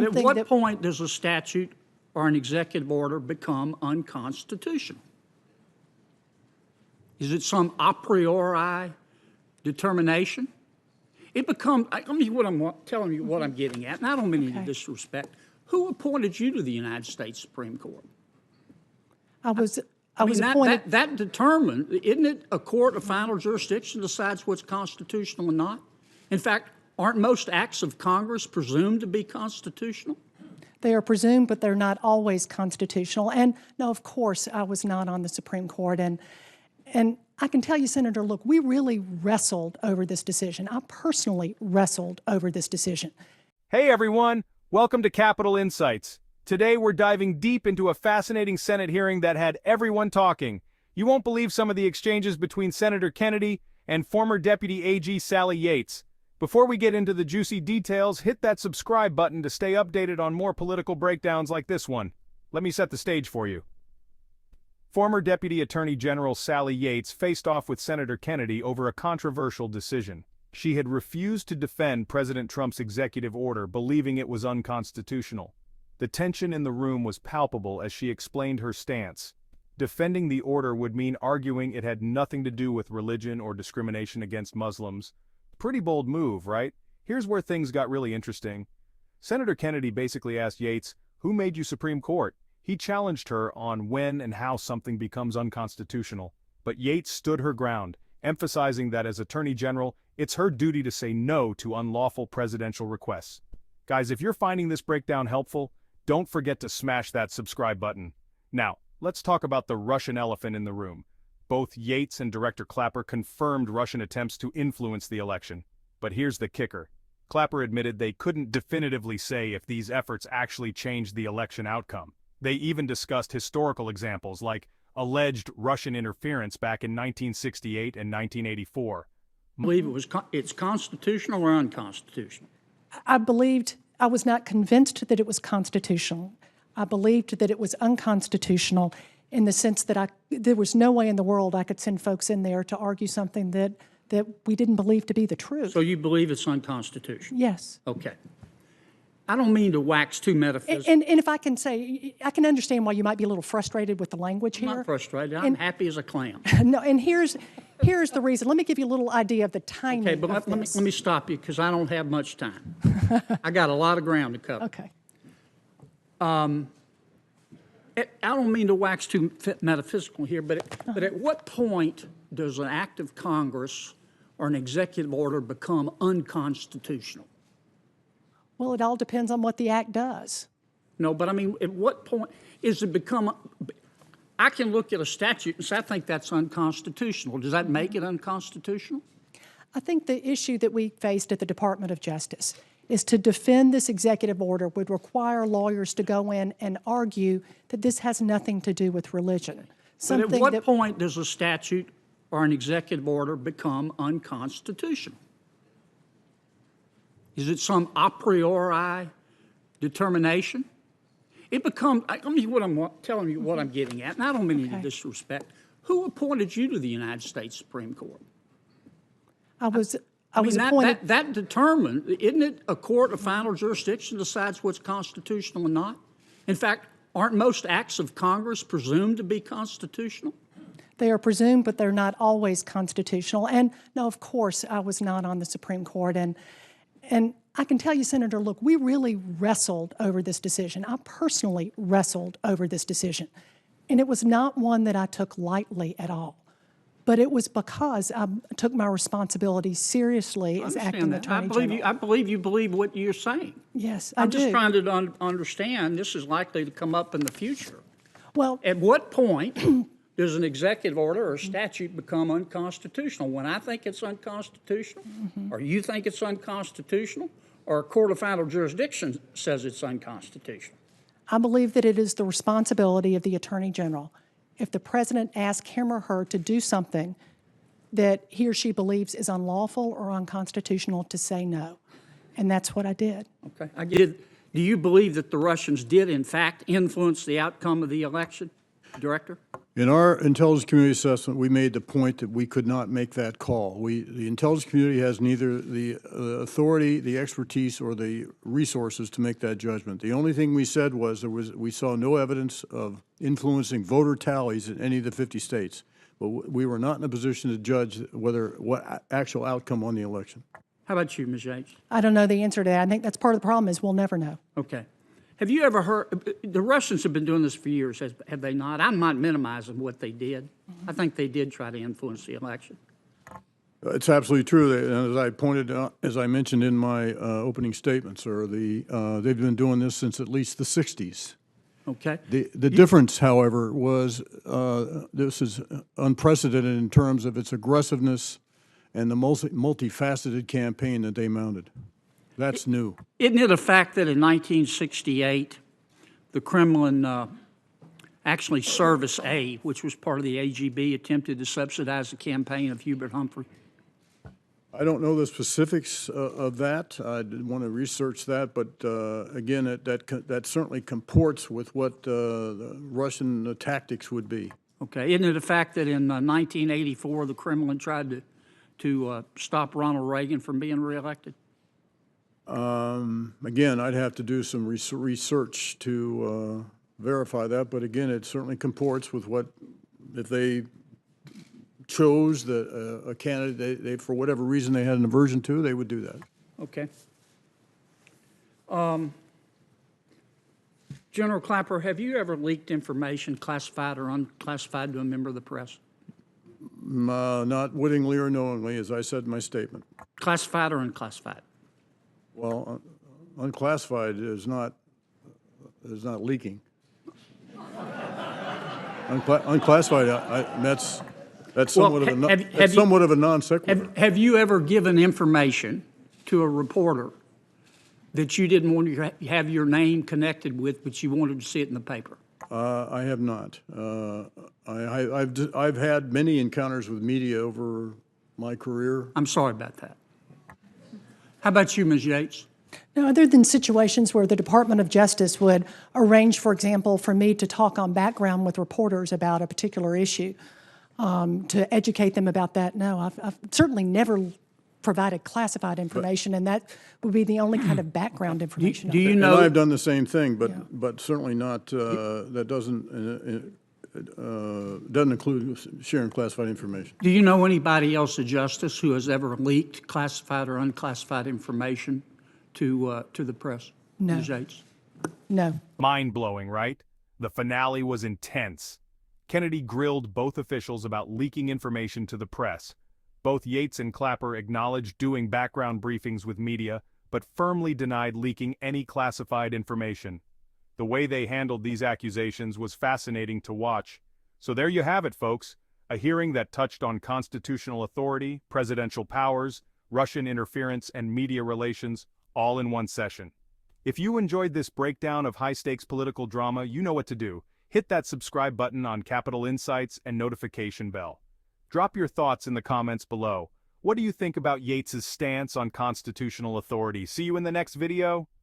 But at what point does a statute or an executive order become unconstitutional? Is it some a priori determination? It becomes, I mean, what I'm telling you what I'm getting at, and I don't mean any disrespect. Who appointed you to the United States Supreme Court? I was appointed. That determined, isn't it a court of final jurisdiction decides what's constitutional and not? In fact, aren't most acts of Congress presumed to be constitutional? They are presumed, but they're not always constitutional. And no, of course, I was not on the Supreme Court. And I can tell you, Senator, look, we really wrestled over this decision. I personally wrestled over this decision. Hey, everyone. Welcome to Capitol Insights. Today, we're diving deep into a fascinating Senate hearing that had everyone talking. You won't believe some of the exchanges between Senator Kennedy and former Deputy AG Sally Yates. Before we get into the juicy details, hit that subscribe button to stay updated on more political breakdowns like this one. Let me set the stage for you. Former Deputy Attorney General Sally Yates faced off with Senator Kennedy over a controversial decision. She had refused to defend President Trump's executive order, believing it was unconstitutional. The tension in the room was palpable as she explained her stance. Defending the order would mean arguing it had nothing to do with religion or discrimination against Muslims. Pretty bold move, right? Here's where things got really interesting. Senator Kennedy basically asked Yates, "Who made you Supreme Court?" He challenged her on when and how something becomes unconstitutional. But Yates stood her ground, emphasizing that as Attorney General, it's her duty to say no to unlawful presidential requests. Guys, if you're finding this breakdown helpful, don't forget to smash that subscribe button. Now, let's talk about the Russian elephant in the room. Both Yates and Director Clapper confirmed Russian attempts to influence the election. But here's the kicker. Clapper admitted they couldn't definitively say if these efforts actually changed the election outcome. They even discussed historical examples like alleged Russian interference back in 1968 and 1984. I believe it's constitutional or unconstitutional? I was not convinced that it was constitutional. I believed that it was unconstitutional in the sense that there was no way in the world I could send folks in there to argue something that we didn't believe to be the truth. So you believe it's unconstitutional? Yes. Okay. I don't mean to wax too metaphysical. And if I can say, I can understand why you might be a little frustrated with the language here. I'm not frustrated. I'm happy as a clam. No, and here's the reason. Let me give you a little idea of the timing. Okay, but let me stop you because I don't have much time. I got a lot of ground to cover. Okay. I don't mean to wax too metaphysical here, but at what point does an act of Congress or an executive order become unconstitutional? Well, it all depends on what the act does. No, but I mean, at what point is it become? I can look at a statute and say, I think that's unconstitutional. Does that make it unconstitutional? I think the issue that we faced at the Department of Justice is to defend this executive order would require lawyers to go in and argue that this has nothing to do with religion. But at what point does a statute or an executive order become unconstitutional? Is it some a priori determination? It becomes, I mean, what I'm telling you what I'm getting at, and I don't mean any disrespect. Who appointed you to the United States Supreme Court? I was appointed. That determined, isn't it a court of final jurisdiction decides what's constitutional and not? In fact, aren't most acts of Congress presumed to be constitutional? They are presumed, but they're not always constitutional. And no, of course, I was not on the Supreme Court. And I can tell you, Senator, look, we really wrestled over this decision. I personally wrestled over this decision. And it was not one that I took lightly at all. But it was because I took my responsibility seriously as acting Attorney General. I believe you believe what you're saying. Yes, I do. I'm just trying to understand this is likely to come up in the future. Well, at what point does an executive order or statute become unconstitutional? When I think it's unconstitutional, or you think it's unconstitutional, or a court of final jurisdiction says it's unconstitutional? I believe that it is the responsibility of the Attorney General, if the President asks him or her to do something that he or she believes is unlawful or unconstitutional, to say no. And that's what I did. Okay. Do you believe that the Russians did, in fact, influence the outcome of the election, Director? In our intelligence community assessment, we made the point that we could not make that call. The intelligence community has neither the authority, the expertise, or the resources to make that judgment. The only thing we said was we saw no evidence of influencing voter tallies in any of the 50 states. But we were not in a position to judge what actual outcome on the election. How about you, Ms. Yates? I don't know the answer to that. I think that's part of the problem is we'll never know. Okay. Have you ever heard, the Russians have been doing this for years, have they not? I'm not minimizing what they did. I think they did try to influence the election. It's absolutely true. And as I pointed out, as I mentioned in my opening statement, sir, they've been doing this since at least the 60s. Okay. The difference, however, was this is unprecedented in terms of its aggressiveness and the multifaceted campaign that they mounted. That's new. Isn't it a fact that in 1968, the Kremlin, actually Service A, which was part of the AGB, attempted to subsidize the campaign of Hubert Humphrey? I don't know the specifics of that. I did want to research that, but again, that certainly comports with what the Russian tactics would be. Okay. Isn't it a fact that in 1984, the Kremlin tried to stop Ronald Reagan from being reelected? Again, I'd have to do some research to verify that, but again, it certainly comports with what, if they chose a candidate they, for whatever reason they had an aversion to, they would do that. Okay. General Clapper, have you ever leaked information, classified or unclassified, to a member of the press? Not wittingly or knowingly, as I said in my statement. Classified or unclassified? Well, unclassified is not leaking. Unclassified, that's somewhat of a somewhat of a non sequitur. Have you ever given information to a reporter that you didn't want to have your name connected with, but you wanted to see it in the paper? I have not. I've had many encounters with media over my career. I'm sorry about that. How about you, Ms. Yates? Now, other than situations where the Department of Justice would arrange, for example, for me to talk on background with reporters about a particular issue, to educate them about that, no, I've certainly never provided classified information, and that would be the only kind of background information. Do you And know? I've done the same thing, but certainly not, that doesn't include sharing classified information. Do you know anybody else at Justice who has ever leaked classified or unclassified information to the press? No. Ms. Yates? No. Mind-blowing, right? The finale was intense. Kennedy grilled both officials about leaking information to the press. Both Yates and Clapper acknowledged doing background briefings with media, but firmly denied leaking any classified information. The way they handled these accusations was fascinating to watch. So there you have it, folks. A hearing that touched on constitutional authority, presidential powers, Russian interference, and media relations, all in one session. If you enjoyed this breakdown of high-stakes political drama, you know what to do. Hit that subscribe button on Capitol Insights and notification bell. Drop your thoughts in the comments below. What do you think about Yates' stance on constitutional authority? See you in the next video.